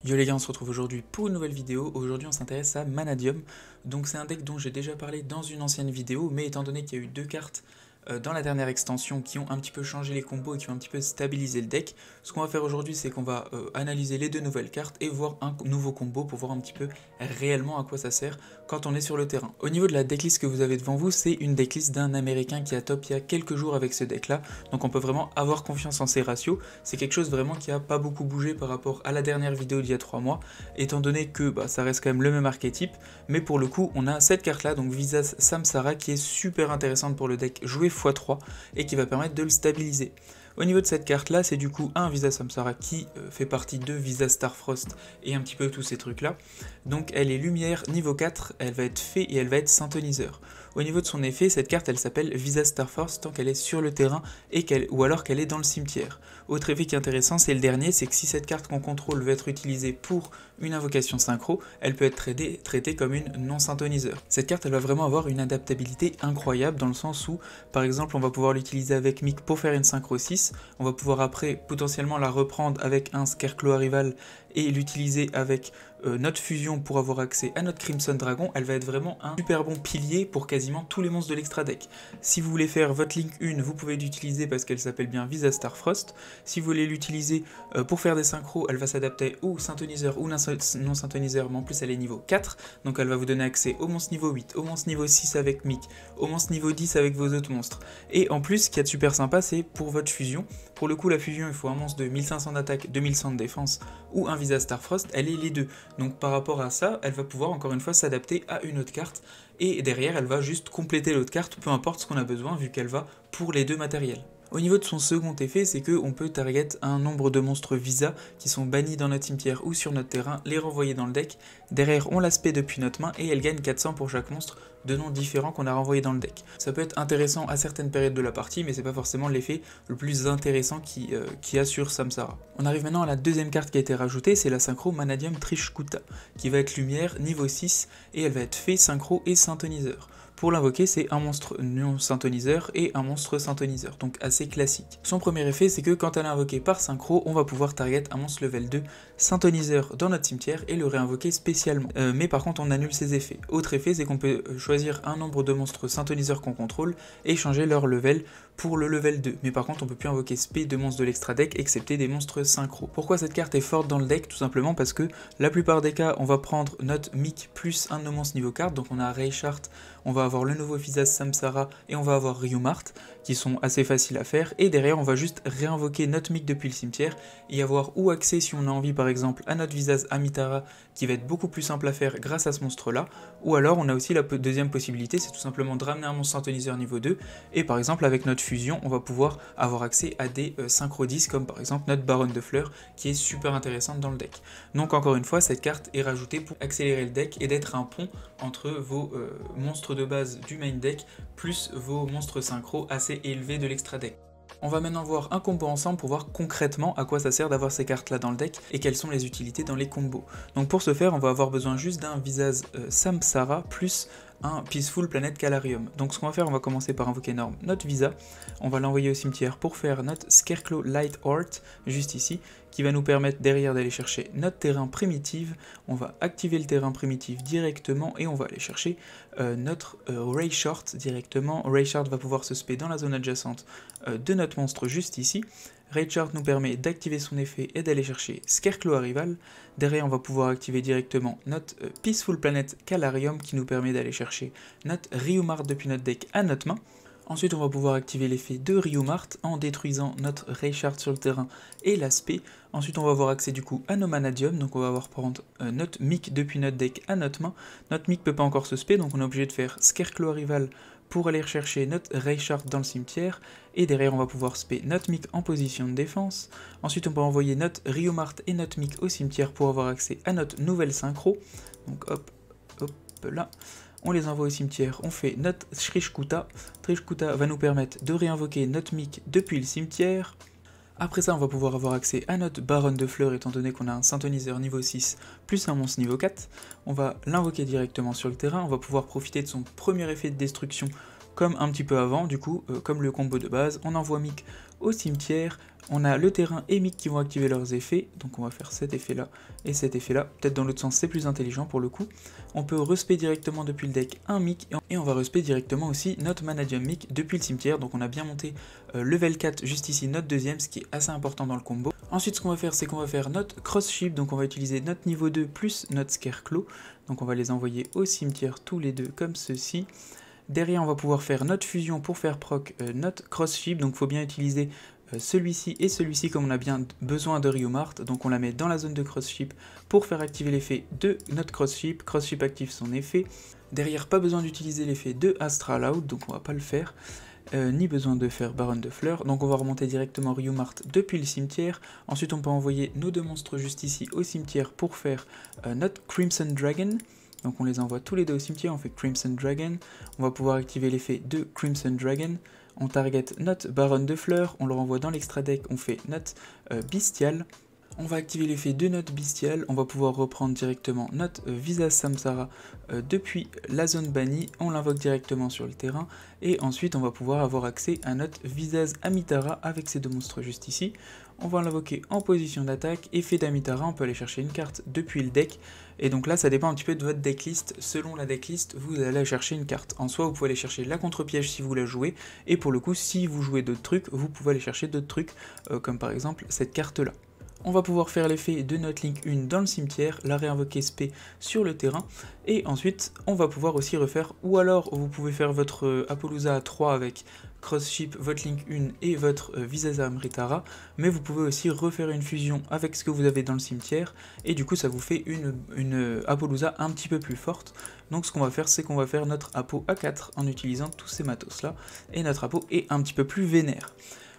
Yo les gars, on se retrouve aujourd'hui pour une nouvelle vidéo. Aujourd'hui on s'intéresse à Mannadium. Donc c'est un deck dont j'ai déjà parlé dans une ancienne vidéo, mais étant donné qu'il y a eu deux cartes dans la dernière extension qui ont un petit peu changé les combos et qui ont un petit peu stabilisé le deck, ce qu'on va faire aujourd'hui c'est qu'on va analyser les deux nouvelles cartes et voir un nouveau combo pour voir un petit peu réellement à quoi ça sert quand on est sur le terrain. Au niveau de la decklist que vous avez devant vous, c'est une decklist d'un américain qui a top il y a quelques jours avec ce deck là, donc on peut vraiment avoir confiance en ses ratios. C'est quelque chose vraiment qui a pas beaucoup bougé par rapport à la dernière vidéo d'il y a 3 mois, étant donné que ça reste quand même le même archétype, mais pour le coup on a cette carte là, donc Visas Samsara, qui est super intéressante pour le deck joué x3 et qui va permettre de le stabiliser. Au niveau de cette carte là, c'est du coup un Visas Samsara qui fait partie de Visas Starfrost et un petit peu tous ces trucs là. Donc elle est lumière niveau 4, elle va être fée et elle va être synthoniseur. Au niveau de son effet, cette carte elle s'appelle Visas Starfrost tant qu'elle est sur le terrain ou alors qu'elle est dans le cimetière. Autre effet qui est intéressant, c'est le dernier, c'est que si cette carte qu'on contrôle veut être utilisée pour une invocation synchro, elle peut être traitée comme une non-synthoniseur. Cette carte elle va vraiment avoir une adaptabilité incroyable dans le sens où, par exemple, on va pouvoir l'utiliser avec Mick pour faire une synchro 6, on va pouvoir après potentiellement la reprendre avec un Scarecrow rival et l'utiliser avec notre fusion pour avoir accès à notre Crimson Dragon. Elle va être vraiment un super bon pilier pour quasiment tous les monstres de l'extra deck. Si vous voulez faire votre Link 1, vous pouvez l'utiliser parce qu'elle s'appelle bien Visas Starfrost. Si vous voulez l'utiliser pour faire des synchros, elle va s'adapter au synthoniseur ou non synthoniseur, mais en plus elle est niveau 4, donc elle va vous donner accès au monstre niveau 8, au monstre niveau 6 avec Mick, au monstre niveau 10 avec vos autres monstres. Et en plus, ce qui est super sympa, c'est pour votre fusion. Pour le coup, la fusion, il faut un monstre de 1500 d'attaque, 2100 de défense ou un Visas Starfrost, elle est les deux. Donc par rapport à ça, elle va pouvoir encore une fois s'adapter à une autre carte, et derrière elle va juste compléter l'autre carte, peu importe ce qu'on a besoin vu qu'elle va pour les deux matériels. Au niveau de son second effet, c'est qu'on peut target un nombre de monstres Visa qui sont bannis dans notre cimetière ou sur notre terrain, les renvoyer dans le deck. Derrière, on l'aspect depuis notre main et elle gagne 400 pour chaque monstre de noms différents qu'on a renvoyé dans le deck. Ça peut être intéressant à certaines périodes de la partie, mais c'est pas forcément l'effet le plus intéressant qu'il y a sur Samsara. On arrive maintenant à la deuxième carte qui a été rajoutée, c'est la synchro Mannadium Trishkuta, qui va être lumière niveau 6 et elle va être fée, synchro et synthoniseur. Pour l'invoquer, c'est un monstre non synthoniseur et un monstre synthoniseur, donc assez classique. Son premier effet, c'est que quand elle est invoquée par synchro, on va pouvoir target un monstre level 2 synthoniseur dans notre cimetière et le réinvoquer spécialement. Mais par contre, on annule ses effets. Autre effet, c'est qu'on peut choisir un nombre de monstres synthoniseurs qu'on contrôle et changer leur level pour le level 2. Mais par contre, on peut plus invoquer spé de monstres de l'extra deck, excepté des monstres synchro. Pourquoi cette carte est forte dans le deck? Tout simplement parce que la plupart des cas, on va prendre notre Mick plus un de nos monstres niveau carte, donc on a Rayshart, on va avoir le nouveau Visas Samsara et on va avoir Ryumart, qui sont assez faciles à faire, et derrière on va juste réinvoquer notre Mick depuis le cimetière et avoir ou accès si on a envie par exemple à notre Visas Amitara, qui va être beaucoup plus simple à faire grâce à ce monstre là, ou alors on a aussi la deuxième possibilité, c'est tout simplement de ramener un monstre synthoniseur niveau 2, et par exemple avec notre fusion on va pouvoir avoir accès à des synchro 10 comme par exemple notre Baronne de Fleurs, qui est super intéressante dans le deck. Donc encore une fois, cette carte est rajoutée pour accélérer le deck et d'être un pont entre vos monstres de base du main deck plus vos monstres synchro assez élevés de l'extra deck. On va maintenant voir un combo ensemble pour voir concrètement à quoi ça sert d'avoir ces cartes là dans le deck et quelles sont les utilités dans les combos. Donc pour ce faire, on va avoir besoin juste d'un Visas Samsara plus un Peaceful Planet Calarium. Donc ce qu'on va faire, on va commencer par invoquer notre Visa, on va l'envoyer au cimetière pour faire notre Scarecrow Light Heart, juste ici, qui va nous permettre derrière d'aller chercher notre terrain primitif. On va activer le terrain primitif directement et on va aller chercher notre Rayshart directement. Rayshart va pouvoir se spé dans la zone adjacente de notre monstre juste ici. Rayshart nous permet d'activer son effet et d'aller chercher Scarecrow rival. Derrière, on va pouvoir activer directement notre Peaceful Planet Calarium qui nous permet d'aller chercher notre Ryumart depuis notre deck à notre main. Ensuite, on va pouvoir activer l'effet de Ryumart en détruisant notre Rayshart sur le terrain et l'aspect. Ensuite, on va avoir accès du coup à nos Mannadium, donc on va avoir prendre notre Mick depuis notre deck à notre main. Notre Mick peut pas encore se spé, donc on est obligé de faire Scarecrow rival pour aller rechercher notre Rayshart dans le cimetière, et derrière on va pouvoir spé notre Mick en position de défense. Ensuite on peut envoyer notre Ryumart et notre Mick au cimetière pour avoir accès à notre nouvelle synchro, donc hop, hop là, on les envoie au cimetière, on fait notre Trishkuta. Trishkuta va nous permettre de réinvoquer notre Mick depuis le cimetière. Après ça, on va pouvoir avoir accès à notre Baronne de Fleurs, étant donné qu'on a un synthoniseur niveau 6 plus un monstre niveau 4. On va l'invoquer directement sur le terrain, on va pouvoir profiter de son premier effet de destruction comme un petit peu avant, du coup, comme le combo de base. On envoie Mick au cimetière, On a le terrain et Mick qui vont activer leurs effets, donc on va faire cet effet là et cet effet là, peut-être dans l'autre sens c'est plus intelligent pour le coup. On peut respect directement depuis le deck un Mick et on va respect directement aussi notre Manadium Mick depuis le cimetière, donc on a bien monté level 4 juste ici notre deuxième, ce qui est assez important dans le combo. Ensuite ce qu'on va faire c'est qu'on va faire notre Cross Ship, donc on va utiliser notre niveau 2 plus notre Scarecrow, donc on va les envoyer au cimetière tous les deux comme ceci. Derrière on va pouvoir faire notre fusion pour faire proc notre Cross Ship, donc il faut bien utiliser celui-ci et celui-ci comme on a bien besoin de Riomart, donc on la met dans la zone de Cross Ship pour faire activer l'effet de notre Cross Ship active son effet. Derrière pas besoin d'utiliser l'effet de Astral Out, donc on va pas le faire, ni besoin de faire Baronne de Fleurs, donc on va remonter directement Riomart depuis le cimetière. Ensuite on peut envoyer nos deux monstres juste ici au cimetière pour faire notre Crimson Dragon. Donc on les envoie tous les deux au cimetière, on fait Crimson Dragon, on va pouvoir activer l'effet de Crimson Dragon, on target notre Baronne de Fleurs, on le renvoie dans l'extra deck, on fait notre Bestial, on va activer l'effet de notre Bestial, on va pouvoir reprendre directement notre Visas Samsara depuis la zone bannie, on l'invoque directement sur le terrain, et ensuite on va pouvoir avoir accès à notre Visas Amitara avec ces deux monstres juste ici. On va l'invoquer en position d'attaque, effet d'Amitara, on peut aller chercher une carte depuis le deck, et donc là ça dépend un petit peu de votre decklist, selon la decklist vous allez chercher une carte. En soi vous pouvez aller chercher la contre-piège si vous la jouez, et pour le coup si vous jouez d'autres trucs, vous pouvez aller chercher d'autres trucs, comme par exemple cette carte là. On va pouvoir faire l'effet de notre Link 1 dans le cimetière, la réinvoquer spé sur le terrain, et ensuite on va pouvoir aussi refaire, ou alors vous pouvez faire votre Apollousa à 3 avec Cross Ship, votre Link 1 et votre Visas Amritara, mais vous pouvez aussi refaire une fusion avec ce que vous avez dans le cimetière, et du coup ça vous fait une Apollousa un petit peu plus forte. Donc ce qu'on va faire c'est qu'on va faire notre Apo A4 en utilisant tous ces matos là, et notre Apo est un petit peu plus vénère.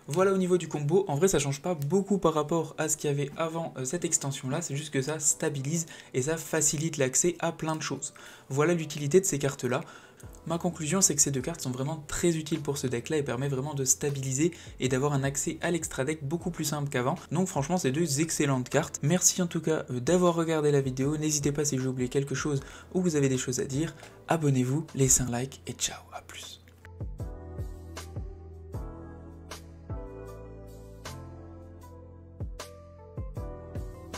Voilà au niveau du combo, en vrai ça change pas beaucoup par rapport à ce qu'il y avait avant cette extension là, c'est juste que ça stabilise et ça facilite l'accès à plein de choses. Voilà l'utilité de ces cartes là. Ma conclusion c'est que ces deux cartes sont vraiment très utiles pour ce deck là et permet vraiment de stabiliser et d'avoir un accès à l'extra deck beaucoup plus simple qu'avant. Donc franchement c'est deux excellentes cartes. Merci en tout cas d'avoir regardé la vidéo, n'hésitez pas si j'ai oublié quelque chose ou vous avez des choses à dire, abonnez-vous, laissez un like et ciao, à plus.